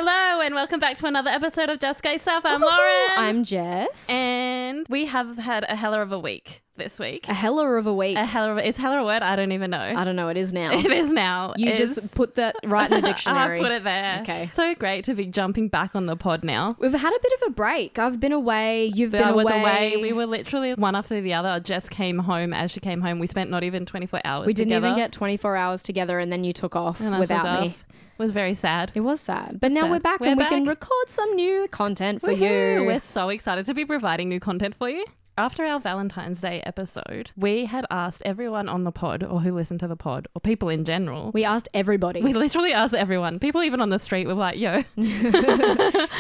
Hello and welcome back to another episode of Just Gay Stuff. I'm Lauren. I'm Jess. And we have had a heller of a week this week. A heller of a week. Is heller a word? I don't even know. I don't know. It is now. It is now. You just put that right in the dictionary. I put it there. Okay. So great to be jumping back on the pod now. We've had a bit of a break. I've been away. You've been away. I was away. We were literally one after the other. Jess came home. As she came home, we spent not even 24 hours We didn't together. even get 24 hours together, and then you took off And without me. It was very sad. It was sad. But now we're back and we can record some new content for you. We're so excited to be providing new content for you. After our Valentine's Day episode, we had asked everyone on the pod or who listened to the pod or people in general. We asked everybody. We literally asked everyone. People even on the street were like, yo.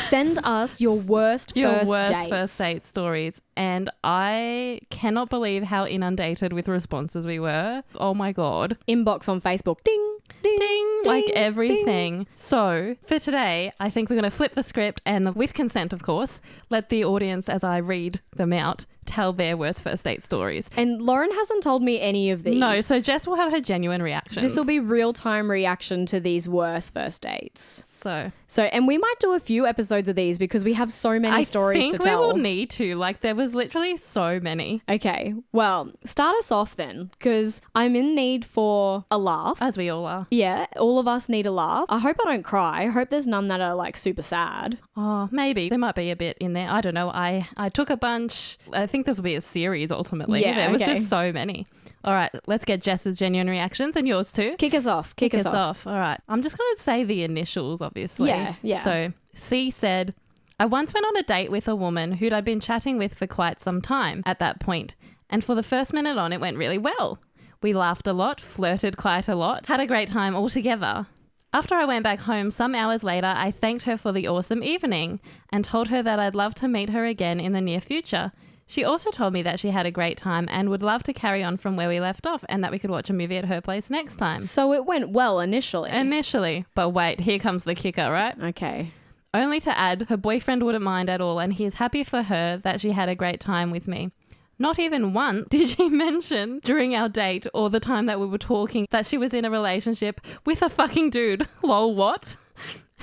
Send us your worst first date stories. And I cannot believe how inundated with responses we were. Oh my God. Inbox on Facebook. Ding, ding, ding, ding, like everything. Ding. So for today, I think we're going to flip the script and with consent, of course, let the audience, as I read them out, tell their worst first date stories. And Lauren hasn't told me any of these. No, so Jess will have her genuine reactions. This will be real-time reaction to these worst first dates. So, and we might do a few episodes of these because we have so many stories to tell. I think we will need to. Like, there was literally so many. Okay, well, start us off then, because I'm in need for a laugh. As we all are. Yeah, all of us need a laugh. I hope I don't cry. I hope there's none that are like super sad. Oh, maybe. There might be a bit in there. I don't know. I took a bunch. I think this will be a series ultimately. Yeah, there was just so many. All right, let's get Jess's genuine reactions and yours too. Kick us off. Kick us off. All right. I'm just going to say the initials, obviously. Yeah. So C said, I once went on a date with a woman who'd I'd been chatting with for quite some time at that point, and for the first minute on, it went really well. We laughed a lot, flirted quite a lot, had a great time all together. After I went back home some hours later, I thanked her for the awesome evening and told her that I'd love to meet her again in the near future. She also told me that she had a great time and would love to carry on from where we left off and that we could watch a movie at her place next time. So it went well initially. But wait, here comes the kicker, right? Okay. Only to add, her boyfriend wouldn't mind at all and he is happy for her that she had a great time with me. Not even once did she mention during our date or the time that we were talking that she was in a relationship with a fucking dude. Lol, what?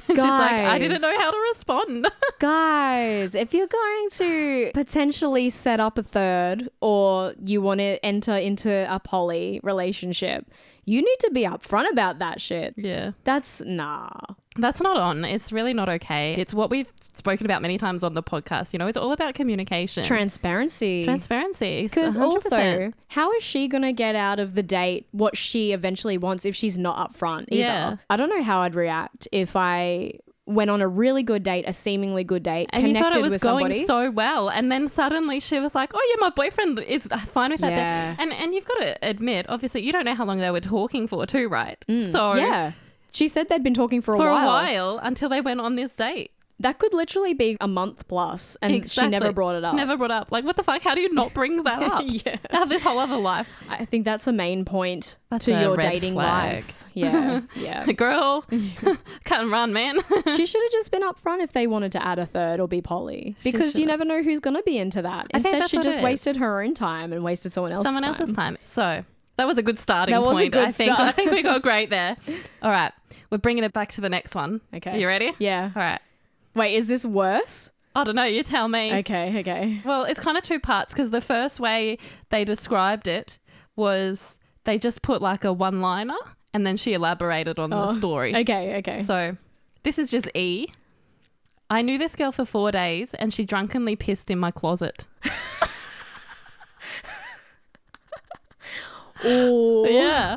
She's like, I didn't know how to respond. Guys, if you're going to potentially set up a third or you want to enter into a poly relationship, you need to be upfront about that shit. Yeah. That's not on. It's really not okay. It's what we've spoken about many times on the podcast. You know, it's all about communication. Transparency. Because also, how is she going to get out of the date what she eventually wants if she's not upfront either? Yeah. I don't know how I'd react if I went on a really good date, a seemingly good date, and connected you thought it was with going somebody. so well, and then suddenly she was like, oh yeah, my boyfriend is fine with that. Yeah. And you've got to admit, obviously, you don't know how long they were talking for too, right? So yeah. She said they'd been talking for a while until they went on this date. That could literally be a month plus and She never brought it up. Never brought up. Like, what the fuck? How do you not bring that up? Yeah. Have this whole other life. I think that's a main point to your dating life. Yeah. Yeah. Girl, can't run, man. She should have just been upfront if they wanted to add a third or be poly. Because you never know who's going to be into that. Instead, she just wasted her own time and wasted someone else's time. So that was a good starting point. Was a good start. I think we got great there. All right. We're bringing it back to the next one. Okay. Are you ready? Yeah. All right. Wait, is this worse? I don't know. You tell me. Okay. Well, it's kind of two parts because the first way they described it was they just put like a one-liner and then she elaborated on the story. Okay. So this is just E. I knew this girl for 4 days and she drunkenly pissed in my closet. Oh. Yeah.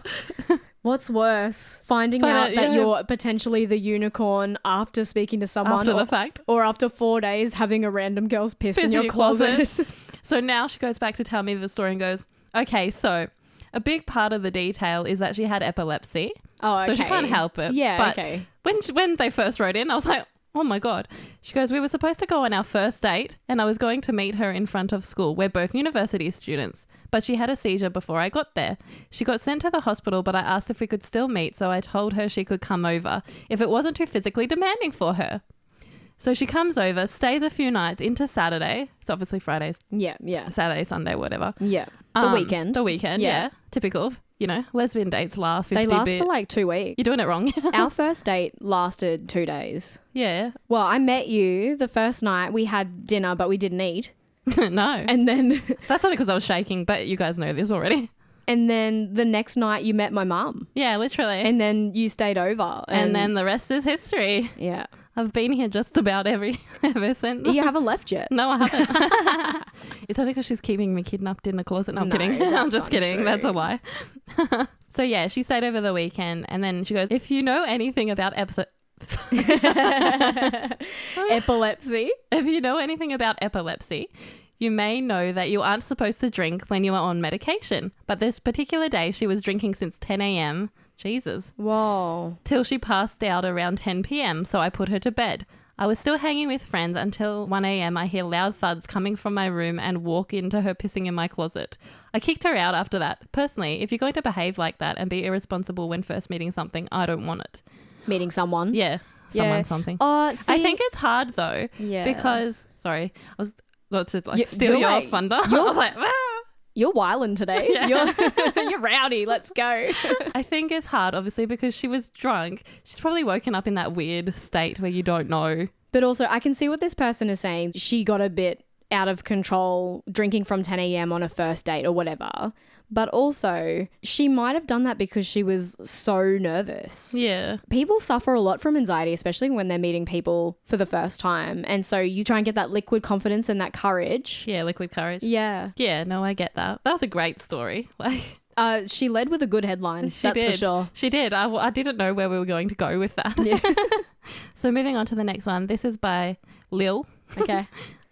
What's worse? Finding out that you're potentially the unicorn after speaking to someone. After the fact. Or after 4 days having a random girl's piss in your closet. So now she goes back to tell me the story and goes, okay, so a big part of the detail is that she had epilepsy. Oh, okay. So she can't help it. Yeah, but okay. When they first wrote in, I was like, oh my God. She goes, we were supposed to go on our first date and I was going to meet her in front of school. We're both university students, but she had a seizure before I got there. She got sent to the hospital, but I asked if we could still meet. So I told her she could come over if it wasn't too physically demanding for her. So she comes over, stays a few nights into Saturday. It's obviously Fridays. Yeah. Saturday, Sunday, whatever. Yeah. The weekend. Yeah. Typical. you know, lesbian dates last 50 They last bit. for like 2 weeks. You're doing it wrong. Our first date lasted 2 days. Yeah. Well, I met you the first night. We had dinner, but we didn't eat. No. And then That's only because I was shaking, but you guys know this already. and then the next night you met my mum. Yeah, literally. And then you stayed over. And then the rest is history. yeah. I've been here just about ever since. You haven't left yet. No, I haven't. It's only because she's keeping me kidnapped in the closet. No, I'm kidding. I'm just kidding. That's a lie. So yeah, she stayed over the weekend and then she goes, if you know anything about Epilepsy. if you know anything about epilepsy, you may know that you aren't supposed to drink when you are on medication. But this particular day, she was drinking since 10 a.m. Jesus. Whoa. Till she passed out around 10 p.m. So I put her to bed. I was still hanging with friends until 1 a.m. I hear loud thuds coming from my room and walk into her pissing in my closet. I kicked her out after that. Personally, if you're going to behave like that and be irresponsible when first meeting something, I don't want it. Meeting someone. Yeah, someone, Yeah. something. See, I think it's hard though, Yeah. because, sorry, I was not to like You- steal you're your like- thunder. I you're- was like, "Ah." you're wildin' today. Yeah. You're rowdy. Let's go. I think it's hard, obviously, because she was drunk. She's probably woken up in that weird state where you don't know. But also, I can see what this person is saying. She got a bit out of control drinking from 10 a.m. on a first date or whatever. But also, she might have done that because she was so nervous. Yeah. People suffer a lot from anxiety, especially when they're meeting people for the first time. And so you try and get that liquid confidence and that courage. Yeah, liquid courage. Yeah. Yeah, no, I get that. That was a great story. Like, She led with a good headline. she That's did. for sure. She did. I didn't know where we were going to go with that. Yeah. So moving on to the next one. This is by Lil. Okay.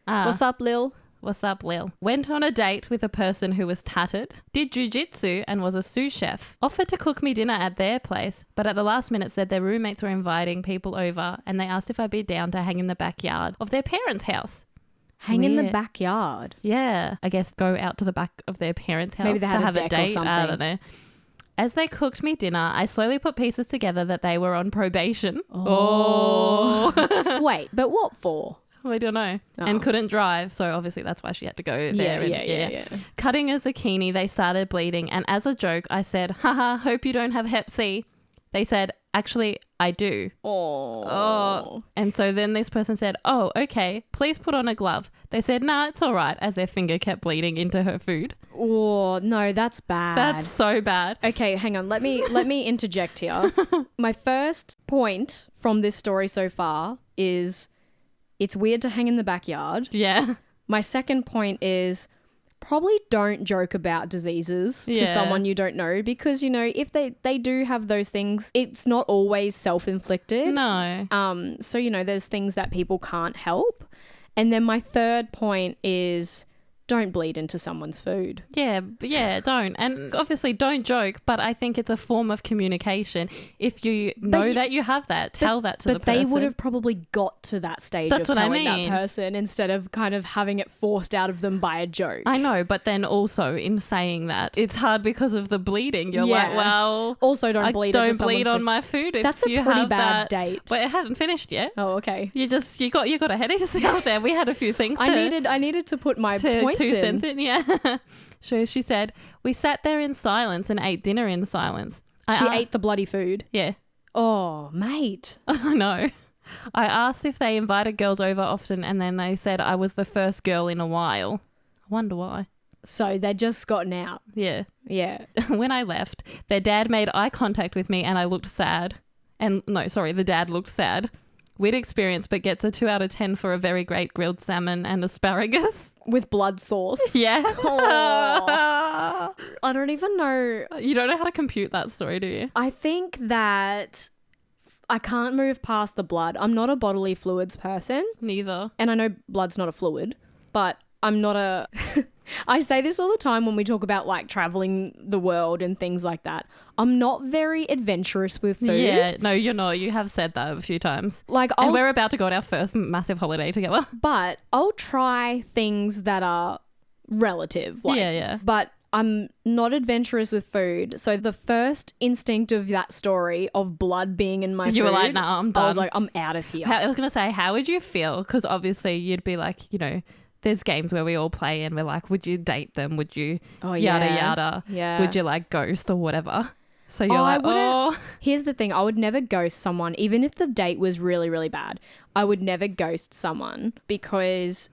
What's up, Lil? What's up, Lil? Went on a date with a person who was tattered, did jujitsu and was a sous chef. Offered to cook me dinner at their place, but at the last minute said their roommates were inviting people over and they asked if I'd be down to hang in the backyard of their parents' house. Hang in the Weird. backyard. Yeah, I guess go out to the back of their parents' house Maybe they had to a have deck a or date. I something. don't know. As they cooked me dinner, I slowly put pieces together that they were on probation. Oh. Wait, but what for? We don't know. Oh. And couldn't drive. So obviously that's why she had to go there. Yeah. Cutting a zucchini, they started bleeding. And as a joke, I said, haha, hope you don't have Hep C. They said, actually, I do. Oh. And so then this person said, oh, okay, please put on a glove. They said, nah, it's all right, as their finger kept bleeding into her food. Oh, no, that's bad. That's so bad. Okay, hang on. Let me interject here. My first point from this story so far is it's weird to hang in the backyard. Yeah. My second point is probably don't joke about diseases to Yeah. someone you don't know because, you know, if they do have those things, it's not always self-inflicted. No. So, you know, there's things that people can't help. And then my third point is don't bleed into someone's food. Yeah, don't. And obviously don't joke, but I think it's a form of communication. If you know that you have that, tell that to the person. But they would have probably got to that stage That's of what I telling mean. that person instead of kind of having it forced out of them by a joke. I know, but then also in saying that, it's hard because of the bleeding. You're Yeah. like, well, Also, don't bleed into don't bleed someone's on food. my food. If That's a you pretty have bad that. date. Well, it hadn't finished yet. Oh, okay. You got ahead of yourself there. We had a few things. I needed to put my points 2 in. cents in. Yeah. So she said, we sat there in silence and ate dinner in silence. She ate the bloody food. Yeah. Oh, mate. I know. I asked if they invited girls over often and then they said I was the first girl in a while. I wonder why. So they just gotten out. Yeah. Yeah. When I left, their dad made eye contact with me and I looked sad. The dad looked sad. Weird experience, but gets a 2 out of 10 for a very great grilled salmon and asparagus. With blood sauce. Yeah. I don't even know. You don't know how to compute that story, do you? I think that I can't move past the blood. I'm not a bodily fluids person. Neither. And I know blood's not a fluid, but I'm not a... I say this all the time when we talk about like traveling the world and things like that. I'm not very adventurous with food. Yeah, no, you're not. You have said that a few times. Like, And we're about to go on our first massive holiday together. but I'll try things that are relative. Like, Yeah. But I'm not adventurous with food. So the first instinct of that story of blood being in my food, You were like, nah, I'm done. I was like, I'm out of here. I was going to say, how would you feel? Because obviously you'd be like, you know, there's games where we all play and we're like, would you date them? Would you yada yada? Yeah. Would you like ghost or whatever? So you're I like, wouldn't. Here's the thing. I would never ghost someone, even if the date was really, really bad. I would never ghost someone because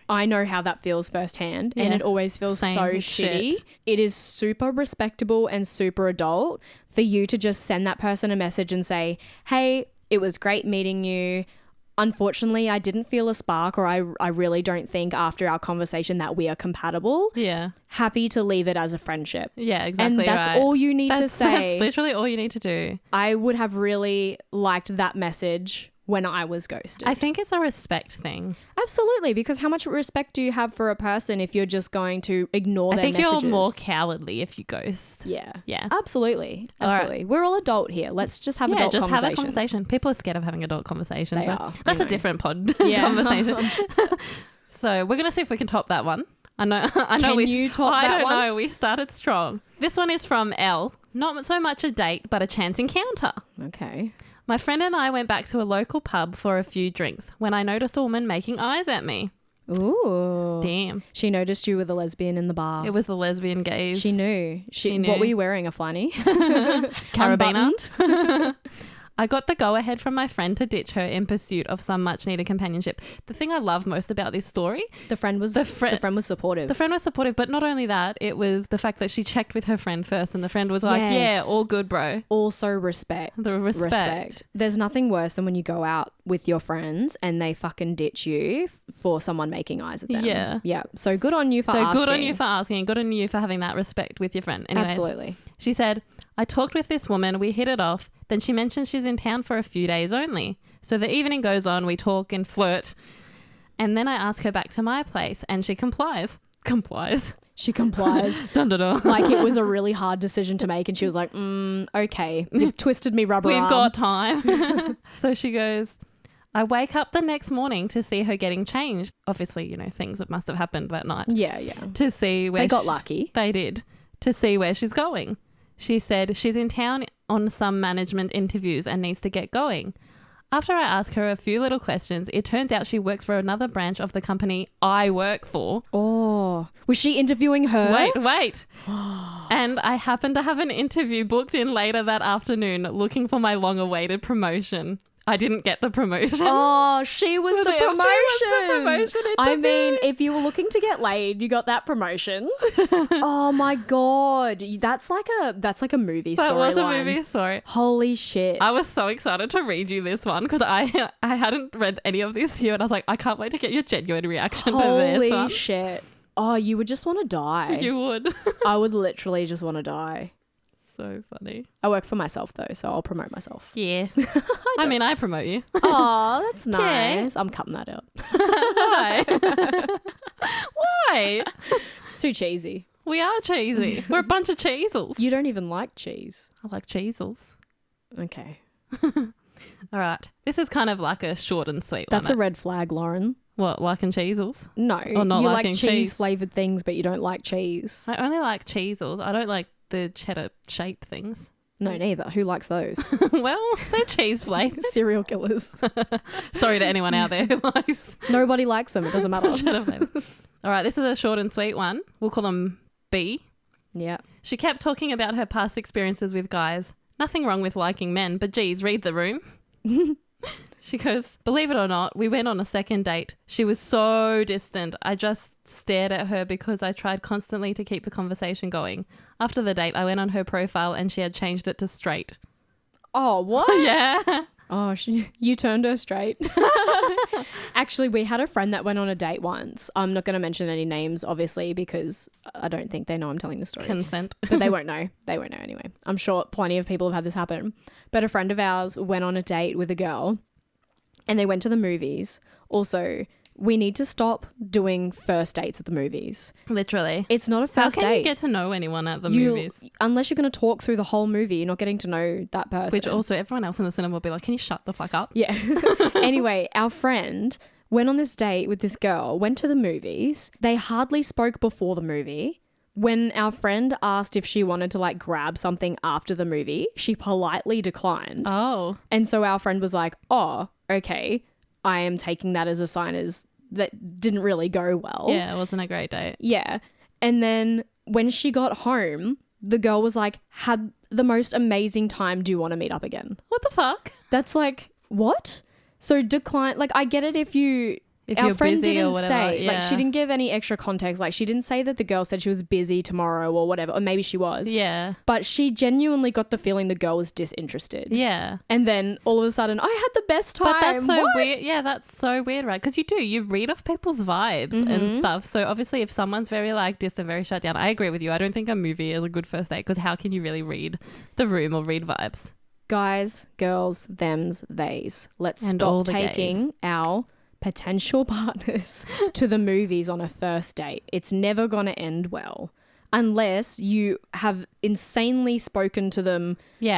I know how that feels firsthand and it always feels Same so shit. shitty. It is super respectable and super adult for you to just send that person a message and say, hey, it was great meeting you. Unfortunately, I didn't feel a spark, or I really don't think after our conversation that we are compatible. Yeah. Happy to leave it as a friendship. Yeah, exactly. And that's right. all you need to say. That's literally all you need to do. I would have really liked that message when I was ghosted. I think it's a respect thing. Absolutely, because how much respect do you have for a person if you're just going to ignore their messages? I think you're more cowardly if you ghost. Yeah. Yeah. Absolutely. All right. Absolutely. We're all adult here. Let's just have adult just conversations. have a conversation. People are scared of having adult conversations. They so are. That's I a know. different pod Yeah. conversation. So we're going to see if we can top that one. I know. Can you top I that don't one? know. We started strong. This one is from Elle. Not so much a date, but a chance encounter. Okay. My friend and I went back to a local pub for a few drinks when I noticed a woman making eyes at me. Ooh. Damn. She noticed you with a lesbian in the bar. It was the lesbian gaze. She knew. She knew. What were you wearing? A flanny? Carabiner. Unbuttoned? I got the go-ahead from my friend to ditch her in pursuit of some much-needed companionship. The thing I love most about this story, The friend was supportive. the friend was supportive, but not only that, it was the fact that she checked with her friend first and the friend was like, Yes. yeah, all good, bro. Also respect. The respect. There's nothing worse than when you go out with your friends and they fucking ditch you for someone making eyes at them. Yeah. Yeah. So good on you for So asking. good on you for asking and good on you for having that respect with your friend. Anyways, Absolutely. she said, I talked with this woman, we hit it off, then she mentions she's in town for a few days only. So the evening goes on, we talk and flirt, and then I ask her back to my place and she complies. She complies. Dun, dun, dun. Like it was a really hard decision to make and she was like, okay, you've twisted me rubber We've arm. got time. So she goes, I wake up the next morning to see her getting changed. Obviously, you know, things that must have happened that night. Yeah, yeah. To see where They got lucky. They did. To see where she's going. She said she's in town on some management interviews and needs to get going. After I ask her a few little questions, it turns out she works for another branch of the company I work for. Oh, was she interviewing her? Wait. And I happen to have an interview booked in later that afternoon looking for my long-awaited promotion. I didn't get the promotion. Oh, she was the promotion. interview. I mean, if you were looking to get laid, you got that promotion. Oh my god, that's like a movie story. That was a line. movie story. Holy shit! I was so excited to read you this one because I hadn't read any of this here and I was like, I can't wait to get your genuine reaction to this Holy one. shit! Oh, you would just want to die. You would. I would literally just want to die. So funny. I work for myself though, so I'll promote myself. Yeah. I mean, I promote you. Oh, that's Okay. nice. I'm cutting that out. Why? Why? Too cheesy. We are cheesy. We're a bunch of cheesels. You don't even like cheese. I like cheesels. Okay. All right. This is kind of like a short and sweet That's one. a red flag, Lauren. What, liking cheesels? No. Or not you liking like cheese. cheese flavored things, but you don't like cheese. I only like cheesels. I don't like the cheddar shape things. No, neither. Who likes those? Well, they're cheese flavored. Serial killers. Sorry to anyone out there who likes Nobody likes them. It doesn't matter. cheddar flavour. All right, this is a short and sweet one. We'll call them B. Yeah. She kept talking about her past experiences with guys. Nothing wrong with liking men, but geez, read the room. She goes, believe it or not, we went on a second date. She was so distant. I just stared at her because I tried constantly to keep the conversation going. After the date, I went on her profile and she had changed it to straight. Oh, what? Yeah. Oh, you turned her straight. Actually, we had a friend that went on a date once. I'm not going to mention any names, obviously, because I don't think they know I'm telling the story. Consent. But they won't know. They won't know anyway. I'm sure plenty of people have had this happen. But a friend of ours went on a date with a girl and they went to the movies. Also, we need to stop doing first dates at the movies. Literally. It's not a How first can date. you get to know anyone at the movies? Unless you're going to talk through the whole movie, you're not getting to know that person. Which also everyone else in the cinema will be like, can you shut the fuck up? Yeah. Anyway, our friend went on this date with this girl, went to the movies. They hardly spoke before the movie. When our friend asked if she wanted to like grab something after the movie, she politely declined. Oh. And so our friend was like, oh, okay, I am taking that as a sign as that didn't really go well. Yeah, it wasn't a great date. Yeah. And then when she got home, the girl was like, had the most amazing time. Do you want to meet up again? What the fuck? That's like, what? So decline, like, I get it if you're our friend busy didn't or whatever. say, like, yeah. she didn't give any extra context. Like, she didn't say that the girl said she was busy tomorrow or whatever, or maybe she was. Yeah. But she genuinely got the feeling the girl was disinterested. Yeah. And then all of a sudden, I had the best time. But that's so What? weird. Yeah, that's so weird, right? Because you read off people's vibes and stuff. So obviously if someone's very like this and very shut down, I agree with you. I don't think a movie is a good first date because how can you really read the room or read vibes? Guys, girls, thems, theys. Let's And all stop the taking our potential partners to the movies on a first date. It's never going to end well unless you have insanely spoken to them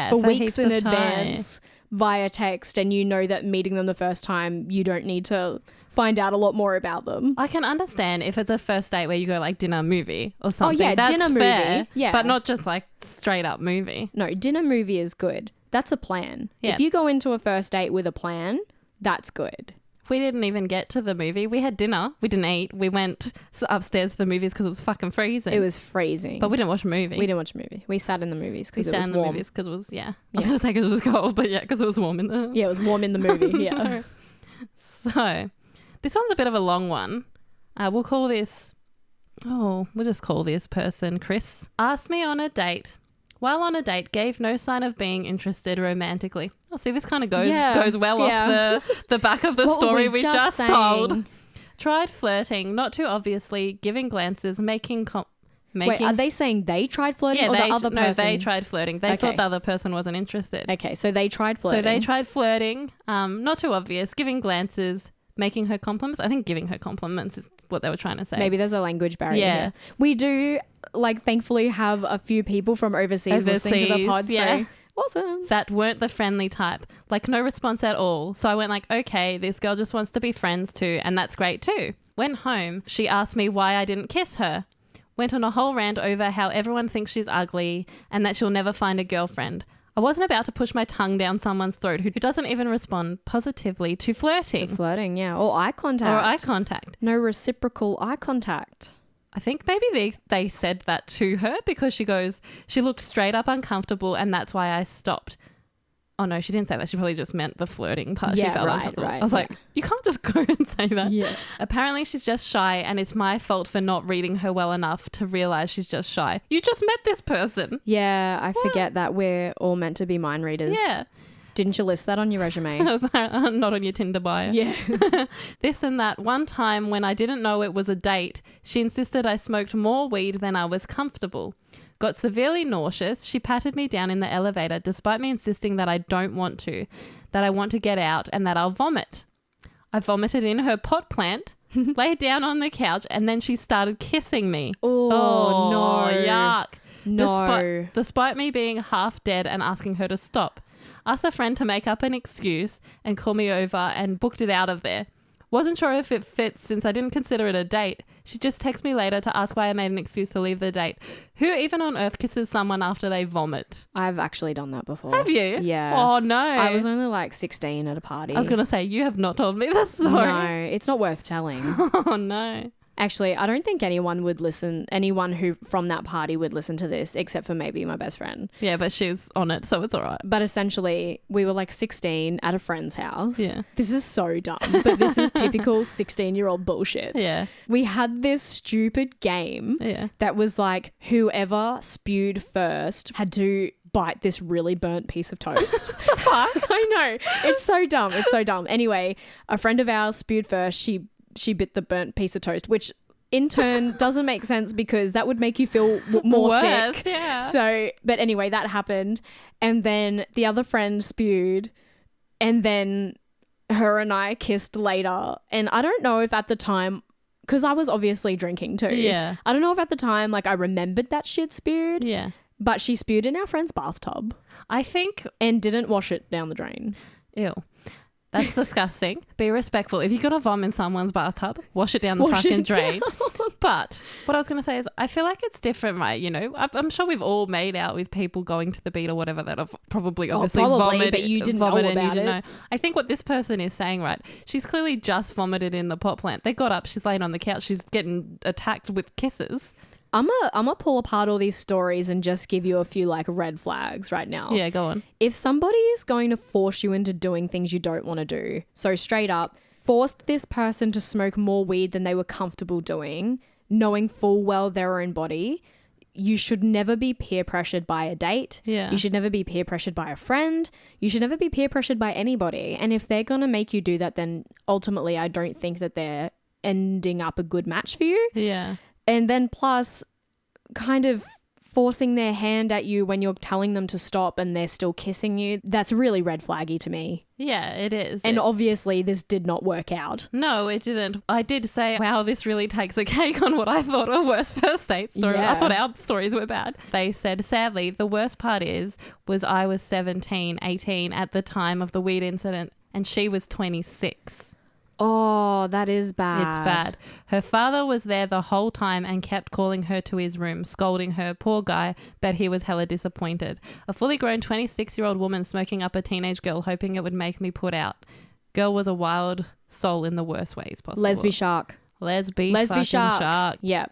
for weeks heaps in of time. advance via text, and you know that meeting them the first time, you don't need to find out a lot more about them. I can understand if it's a first date where you go like dinner movie or something. yeah, That's dinner fair, movie. Yeah. But not just like straight up movie. No, dinner movie is good. That's a plan. Yeah. If you go into a first date with a plan, that's good. We didn't even get to the movie. We had dinner. We didn't eat. We went upstairs to the movies because it was fucking freezing. It was freezing. But we didn't watch a movie. We didn't watch a movie. We sat in the movies We because it sat was in the warm. movies because it was, I was going to say because it was cold, but yeah, because it was warm in the... Yeah, it was warm in the movie. Yeah. So, this one's a bit of a long one. We'll just call this person Chris. Asked me on a date. While on a date, gave no sign of being interested romantically. Oh, see, this kind of goes well off the back of the What were story we we just just saying? told. Tried flirting, not too obviously, giving glances, making... Wait, are they saying they tried flirting or the other person? No, they tried flirting. They Okay. thought the other person wasn't interested. Okay, so they tried flirting. So they tried flirting, not too obvious, giving glances, making her compliments. I think giving her compliments is what they were trying to say. Maybe there's a language barrier Yeah. here. We do, thankfully have a few people from overseas listening to the pod, yeah. so awesome. That weren't the friendly type. Like, no response at all. So I went like, okay, this girl just wants to be friends too, and that's great too. Went home. She asked me why I didn't kiss her. Went on a whole rant over how everyone thinks she's ugly and that she'll never find a girlfriend. I wasn't about to push my tongue down someone's throat who doesn't even respond positively to flirting. Flirting, yeah. Or eye contact. Or eye contact. No reciprocal eye contact. I think maybe they said that to her because she looked straight up uncomfortable and that's why I stopped. Oh no, she didn't say that. She probably just meant the flirting part. Yeah, She felt right, uncomfortable. right, I was like, you can't just go and say that. Yeah. Apparently she's just shy and it's my fault for not reading her well enough to realize she's just shy. You just met this person. Yeah, I forget that we're all meant to be mind readers. Yeah. Didn't you list that on your resume? Not on your Tinder bio. Yeah. This and that. One time when I didn't know it was a date, she insisted I smoked more weed than I was comfortable. Got severely nauseous. She patted me down in the elevator despite me insisting that I don't want to, that I want to get out and that I'll vomit. I vomited in her pot plant, laid down on the couch, and then she started kissing me. Oh, no. Yuck. No. Despite me being half dead and asking her to stop. Asked a friend to make up an excuse and call me over and booked it out of there. Wasn't sure if it fits since I didn't consider it a date. She just texted me later to ask why I made an excuse to leave the date. Who even on earth kisses someone after they vomit? I've actually done that before. Have you? Yeah. Oh, no. I was only 16 at a party. I was going to say, you have not told me this story. No, it's not worth telling. Oh, no. Actually, I don't think anyone who from that party would listen to this except for maybe my best friend. Yeah, but she's on it, so it's all right. But essentially, we were 16 at a friend's house. Yeah. This is so dumb, but this is typical 16-year-old bullshit. Yeah. We had this stupid game Yeah. that was whoever spewed first had to bite this really burnt piece of toast. Fuck? I know. It's so dumb. It's so dumb. Anyway, a friend of ours spewed first. She bit the burnt piece of toast, which in turn doesn't make sense because that would make you feel more Worse, sick. yeah. So, but anyway, that happened. And then the other friend spewed and then her and I kissed later. And I don't know if at the time, because I was obviously drinking too. Yeah. I don't know if at the time, I remembered that shit spewed. Yeah. But she spewed in our friend's bathtub I think... and didn't wash it down the drain. Ew. That's disgusting. Be respectful. If you're going to vomit in someone's bathtub, wash it down the fucking drain. But what I was going to say is I feel like it's different, right? You know, I'm sure we've all made out with people going to the beat or whatever that have probably obviously vomited. But you didn't know about it. I think what this person is saying, right, she's clearly just vomited in the pot plant. They got up, she's laying on the couch, she's getting attacked with kisses. I'm gonna pull apart all these stories and just give you a few like red flags right now. Yeah, go on. If somebody is going to force you into doing things you don't want to do, so straight up, forced this person to smoke more weed than they were comfortable doing, knowing full well their own body, you should never be peer pressured by a date. Yeah. You should never be peer pressured by a friend. You should never be peer pressured by anybody. And if they're going to make you do that, then ultimately I don't think that they're ending up a good match for you. Yeah. And then plus kind of forcing their hand at you when you're telling them to stop and they're still kissing you, that's really red flaggy to me. Yeah, it is. And obviously this did not work out. No, it didn't. I did say, wow, this really takes a cake on what I thought were worst first date stories. Yeah. I thought our stories were bad. They said, sadly, the worst part was I was 17, 18 at the time of the weed incident and she was 26. Oh, that is bad. It's bad. Her father was there the whole time and kept calling her to his room, scolding her. Poor guy, bet he was hella disappointed. A fully grown 26-year-old woman smoking up a teenage girl, hoping it would make me put out. Girl was a wild soul in the worst ways possible. Lesby shark. Lesby shark. Yeah.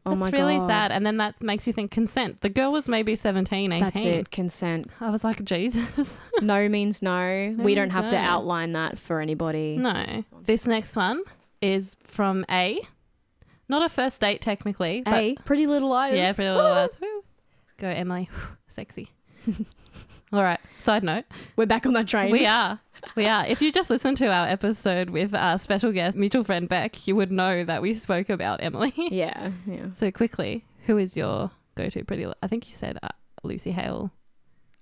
Oh That's my really God. sad. And then that makes you think consent. The girl was maybe 17, 18. That's it. Consent. I was like, Jesus. No means no. We don't means have to no. outline that for anybody. No. This next one is from A. Not a first date technically. But A. Pretty Little Liars. yeah, Pretty Little Liars. Woo. Go, Emily. Sexy. All right. Side note. We're back on that train. We are. If you just listened to our episode with our special guest, mutual friend Beck, you would know that we spoke about Emily. Yeah. So quickly, who is your go-to I think you said Lucy Hale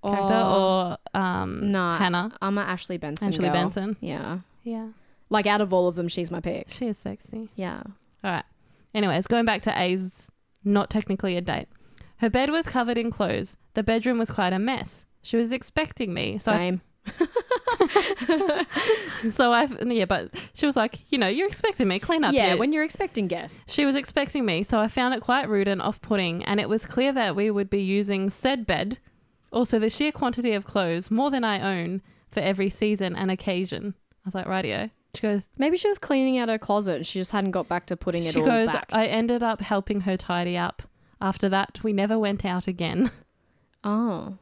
character or Nah. Hannah. I'm an Ashley Benson Ashley girl. Benson. Yeah. Yeah. Like out of all of them, she's my pick. She is sexy. Yeah. All right. Anyways, going back to A's not technically a date. Her bed was covered in clothes. The bedroom was quite a mess. She was expecting me. Same. But she was like, you're expecting me, clean up. Yeah, here. when you're expecting guests. She was expecting me, so I found it quite rude and off-putting, and it was clear that we would be using said bed, also the sheer quantity of clothes, more than I own, for every season and occasion. I was like, rightio. She goes, maybe she was cleaning out her closet and she just hadn't got back to putting it all back. I ended up helping her tidy up. After that, we never went out again. Oh.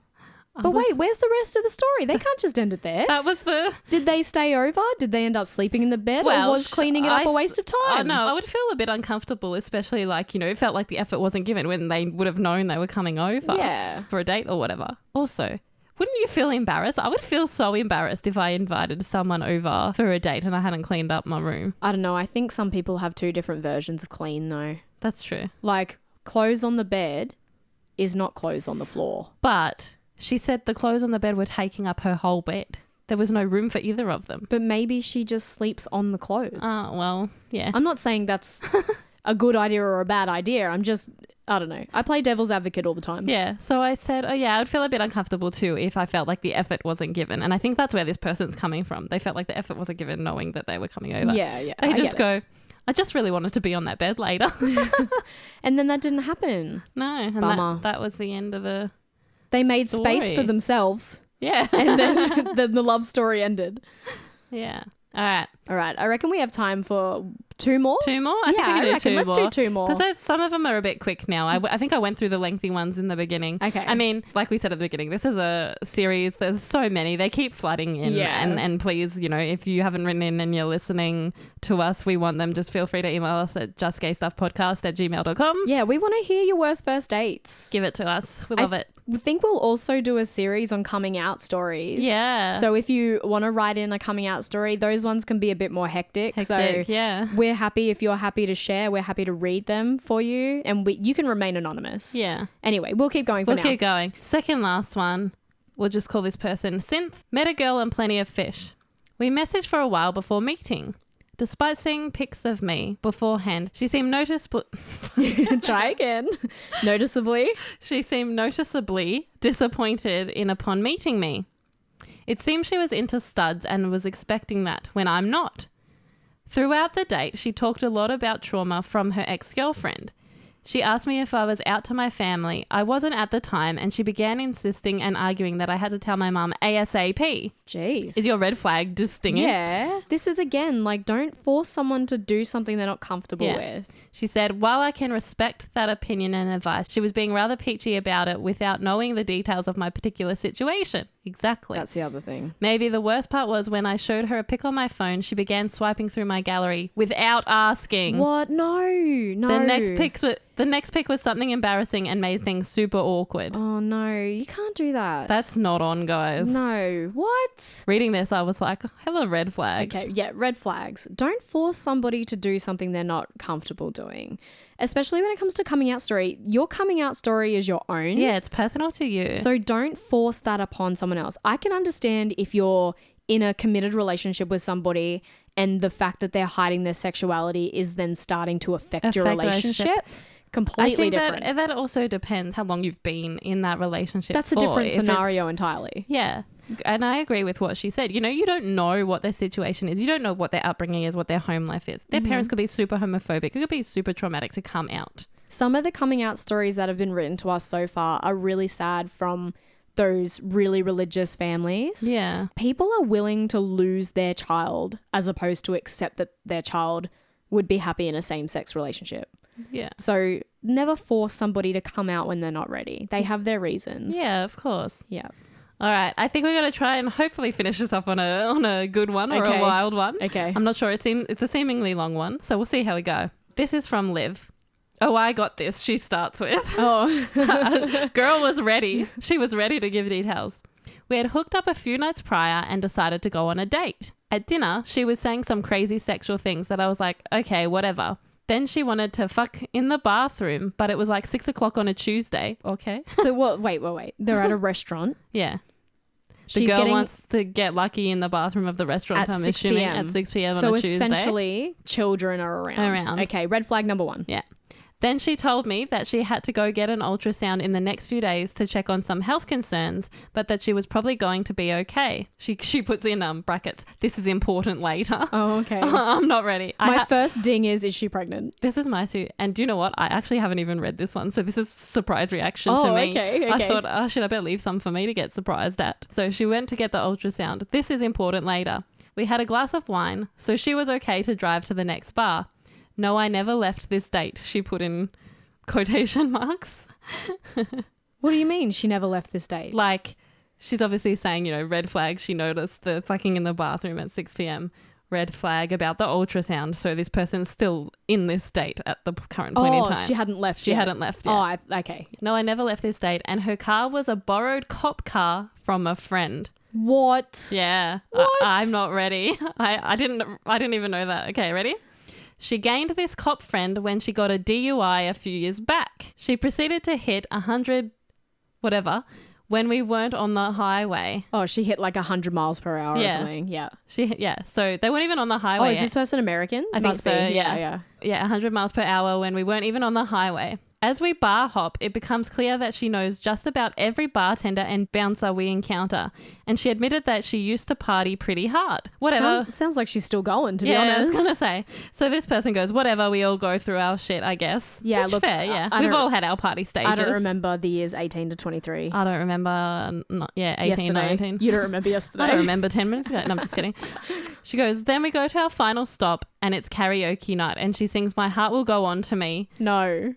But wait, where's the rest of the story? They can't just end it there. That was the... Did they stay over? Did they end up sleeping in the bed? Well, or was cleaning it up a waste of time? Oh, no, I would feel a bit uncomfortable, especially it felt like the effort wasn't given when they would have known they were coming over for a date or whatever. Also, wouldn't you feel embarrassed? I would feel so embarrassed if I invited someone over for a date and I hadn't cleaned up my room. I don't know. I think some people have two different versions of clean though. That's true. Like clothes on the bed is not clothes on the floor. But... she said the clothes on the bed were taking up her whole bed. There was no room for either of them. But maybe she just sleeps on the clothes. Oh, well, yeah. I'm not saying that's a good idea or a bad idea. I'm just, I don't know. I play devil's advocate all the time. Yeah. So I said, I would feel a bit uncomfortable too if I felt like the effort wasn't given. And I think that's where this person's coming from. They felt like the effort wasn't given knowing that they were coming over. Yeah. They just go, I just really wanted to be on that bed later. And then that didn't happen. No. And Bummer. that was the end of the... They made story. space for themselves. Yeah. And then the love story ended. Yeah. All right. I reckon we have time for two more. Two more? I think we can do let's do two more. Because some of them are a bit quick now. I think I went through the lengthy ones in the beginning. Okay. I mean, like we said at the beginning, this is a series. There's so many. They keep flooding in. Yeah. And please, if you haven't written in and you're listening to us, we want them. Just feel free to email us at justgaystuffpodcast@gmail.com. Yeah, we want to hear your worst first dates. Give it to us. We love it. I think we'll also do a series on coming out stories. Yeah. So if you want to write in a coming out story, those ones can be a bit more hectic. So yeah. we're happy if you're happy to share. We're happy to read them for you. And you can remain anonymous. Yeah. Anyway, we'll keep going for now. We'll keep going. Second last one. We'll just call this person Synth. Met a girl and plenty of fish. We messaged for a while before meeting. Despite seeing pics of me beforehand, she seemed noticeably... Try again. Noticeably. She seemed noticeably disappointed upon meeting me. It seemed she was into studs and was expecting that when I'm not. Throughout the date, she talked a lot about trauma from her ex-girlfriend. She asked me if I was out to my family. I wasn't at the time, and she began insisting and arguing that I had to tell my mum ASAP. Jeez. Is your red flag just stinging? Yeah. This is, again, like, don't force someone to do something they're not comfortable with. She said, while I can respect that opinion and advice, she was being rather peachy about it without knowing the details of my particular situation. Exactly. That's the other thing. Maybe the worst part was when I showed her a pic on my phone, she began swiping through my gallery without asking. What? No. The next pic was something embarrassing and made things super awkward. Oh, no. You can't do that. That's not on, guys. No. What? Reading this, I was like, hella red flags. Okay, yeah, red flags. Don't force somebody to do something they're not comfortable doing. Especially when it comes to coming out story. Your coming out story is your own. Yeah, it's personal to you. So don't force that upon someone else. I can understand if you're in a committed relationship with somebody and the fact that they're hiding their sexuality is then starting to affect your relationship. Completely different. That also depends how long you've been in that relationship. That's a different scenario entirely. Yeah. And I agree with what she said. You know, you don't know what their situation is. You don't know what their upbringing is, what their home life is. Their parents could be super homophobic. It could be super traumatic to come out. Some of the coming out stories that have been written to us so far are really sad from those really religious families. Yeah. People are willing to lose their child as opposed to accept that their child would be happy in a same-sex relationship. Yeah. So never force somebody to come out when they're not ready. They have their reasons. Yeah, of course. Yeah. All right. I think we're going to try and hopefully finish this off on a good one or a wild one. Okay. I'm not sure. It's a seemingly long one, so we'll see how we go. This is from Liv. Oh, I got this. She starts with. Oh. Girl was ready. She was ready to give details. We had hooked up a few nights prior and decided to go on a date. At dinner, she was saying some crazy sexual things that I was like, okay, whatever. Then she wanted to fuck in the bathroom, but it was like 6 o'clock on a Tuesday. Okay. So what? Wait. They're at a restaurant. Yeah. The girl wants to get lucky in the bathroom of the restaurant, I'm assuming, at 6 p.m. on a Tuesday. So essentially, children are around. Okay, red flag number 1. Yeah. Then she told me that she had to go get an ultrasound in the next few days to check on some health concerns, but that she was probably going to be okay. She puts in brackets, this is important later. Oh, okay. I'm not ready. My first ding is she pregnant? This is my too. And do you know what? I actually haven't even read this one, so this is surprise reaction to me. Okay. I thought, oh shit, I better leave some for me to get surprised at. So she went to get the ultrasound. This is important later. We had a glass of wine, so she was okay to drive to the next bar. No, I never left this date, she put in quotation marks. What do you mean she never left this date? Like, she's obviously saying, you know, red flag. She noticed the fucking in the bathroom at 6 p.m. Red flag about the ultrasound. So this person's still in this date at the current point in time. Oh, she hadn't left She hadn't left yet. Oh, okay. No, I never left this date. And her car was a borrowed cop car from a friend. What? Yeah. What? I'm not ready. I didn't even know that. Okay, ready? She gained this cop friend when she got a DUI a few years back. She proceeded to hit 100 whatever when we weren't on the highway. Oh, she hit like 100 miles per hour or something. Yeah. So they weren't even on the highway. Oh, is this person American? I think so, yeah. Yeah, 100 miles per hour when we weren't even on the highway. As we bar hop, it becomes clear that she knows just about every bartender and bouncer we encounter. And she admitted that she used to party pretty hard. Whatever. Sounds like she's still going, to be honest. Yeah, I was going to say. So this person goes, whatever, we all go through our shit, I guess. Yeah, Which look. fair, yeah. We've all had our party stages. I don't remember the years 18 to 23. I don't remember, 18, yesterday. 19. You don't remember yesterday. I don't remember 10 minutes ago. No, I'm just kidding. She goes, then we go to our final stop and it's karaoke night. And she sings My Heart Will Go On to me. No.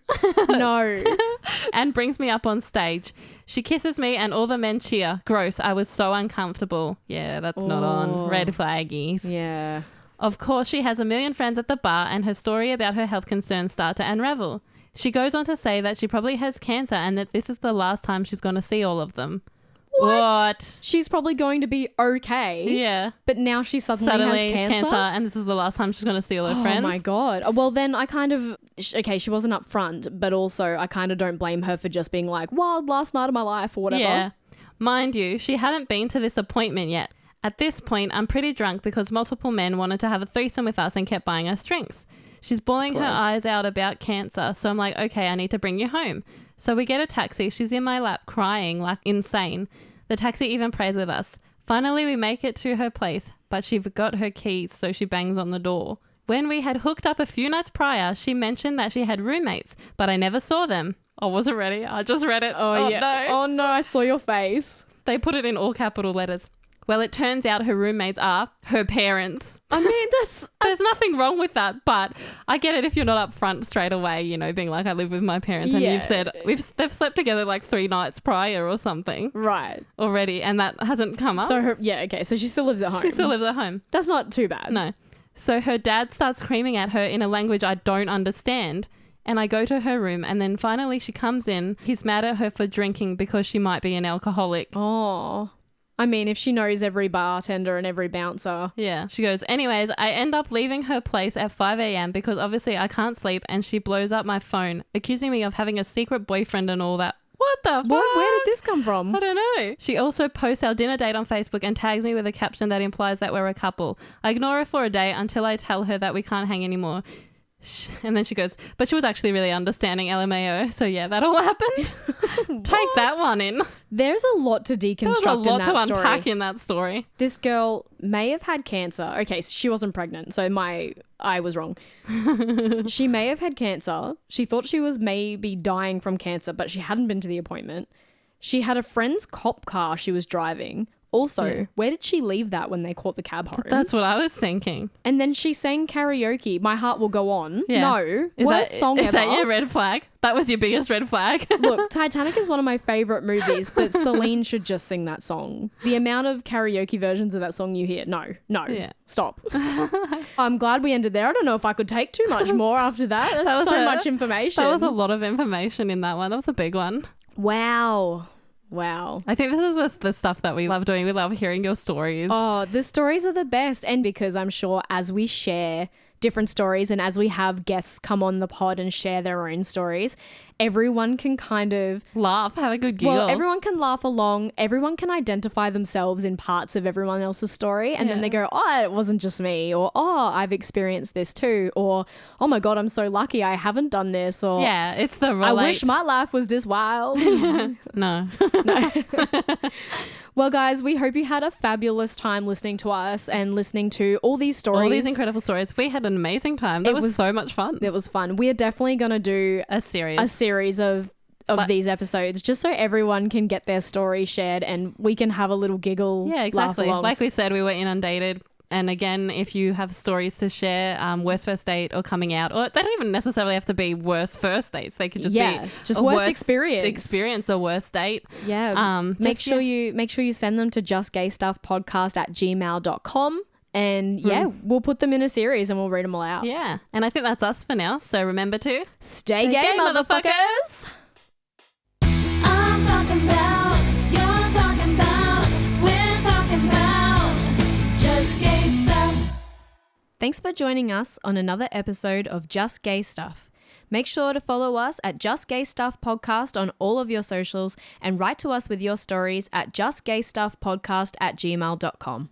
And brings me up on stage. She kisses me and all the men cheer. Gross. I was so uncomfortable. Yeah, that's not on. Red flaggies. Yeah. Of course, she has a million friends at the bar and her story about her health concerns start to unravel. She goes on to say that she probably has cancer and that this is the last time she's going to see all of them. What? She's probably going to be okay. Yeah. But now she suddenly has cancer? And this is the last time she's going to see all her friends. Oh my God. Well, then I kind of... Okay, she wasn't up front, but also I kind of don't blame her for just being like, wild last night of my life or whatever. Yeah. Mind you, she hadn't been to this appointment yet. At this point, I'm pretty drunk because multiple men wanted to have a threesome with us and kept buying us drinks. She's bawling her eyes out about cancer, so I'm like, okay, I need to bring you home. So we get a taxi. She's in my lap crying like insane. The taxi even prays with us. Finally, we make it to her place, but she forgot her keys, so she bangs on the door. When we had hooked up a few nights prior, she mentioned that she had roommates, but I never saw them. I wasn't ready. I just read it. Oh, yeah. No. Oh, no, I saw your face. They put it in all capital letters. Well, it turns out her roommates are her parents. I mean, There's nothing wrong with that, but I get it if you're not upfront straight away, you know, being like, I live with my parents, and Yeah. you've said they've slept together like 3 nights prior or something right. already, and that hasn't come up. So, okay. So she still lives at home. She still lives at home. That's not too bad. No. So her dad starts screaming at her in a language I don't understand. And I go to her room, and then finally she comes in. He's mad at her for drinking because she might be an alcoholic. Oh. I mean, if she knows every bartender and every bouncer. Yeah. She goes, anyways, I end up leaving her place at 5 a.m. because obviously I can't sleep, and she blows up my phone, accusing me of having a secret boyfriend and all that. What the fuck? Where did this come from? I don't know. She also posts our dinner date on Facebook and tags me with a caption that implies that we're a couple. I ignore her for a day until I tell her that we can't hang anymore. And then she goes, but she was actually really understanding, LMAO. So yeah, that all happened. Take that one in. There's a lot to deconstruct There's a lot in to that story. unpack in that story. This girl may have had cancer. Okay, so she wasn't pregnant, so I was wrong. She may have had cancer. She thought she was maybe dying from cancer, but she hadn't been to the appointment. She had a friend's cop car she was driving. Also, where did she leave that when they caught the cab home? That's what I was thinking. And then she sang karaoke, My Heart Will Go On. Yeah. No. Is Worst song ever. Is that your red flag? That was your biggest red flag? Look, Titanic is one of my favourite movies, but Celine should just sing that song. The amount of karaoke versions of that song you hear, no, Yeah. stop. I'm glad we ended there. I don't know if I could take too much more after that. That's so much information. That was a lot of information in that one. That was a big one. Wow. I think this is the stuff that we love doing. We love hearing your stories. Oh, the stories are the best. And because I'm sure as we share different stories and as we have guests come on the pod and share their own stories, everyone can kind of laugh, have a good giggle. Well, everyone can laugh along. Everyone can identify themselves in parts of everyone else's story. And then they go, oh, it wasn't just me. Or, oh, I've experienced this too. Or, oh my God, I'm so lucky I haven't done this. Or, yeah, it's the relate. I wish my life was this wild. No. Well, guys, we hope you had a fabulous time listening to us and listening to all these stories. All these incredible stories. We had an amazing time. That was so much fun. It was fun. We are definitely going to do a series of these episodes just so everyone can get their story shared and we can have a little giggle. Yeah, exactly. Laugh along. Like we said, we were inundated. And again, if you have stories to share, worst first date or coming out, or they don't even necessarily have to be worst first dates. They could just be just worst experience or worst date. Yeah. Make sure you send them to justgaystuffpodcast@gmail.com. And we'll put them in a series and we'll read them all out. Yeah. And I think that's us for now. So remember to stay gay, motherfuckers. I'm talking about, you're talking about, we're talking about just gay stuff. Thanks for joining us on another episode of Just Gay Stuff. Make sure to follow us at Just Gay Stuff Podcast on all of your socials and write to us with your stories at justgaystuffpodcast@gmail.com.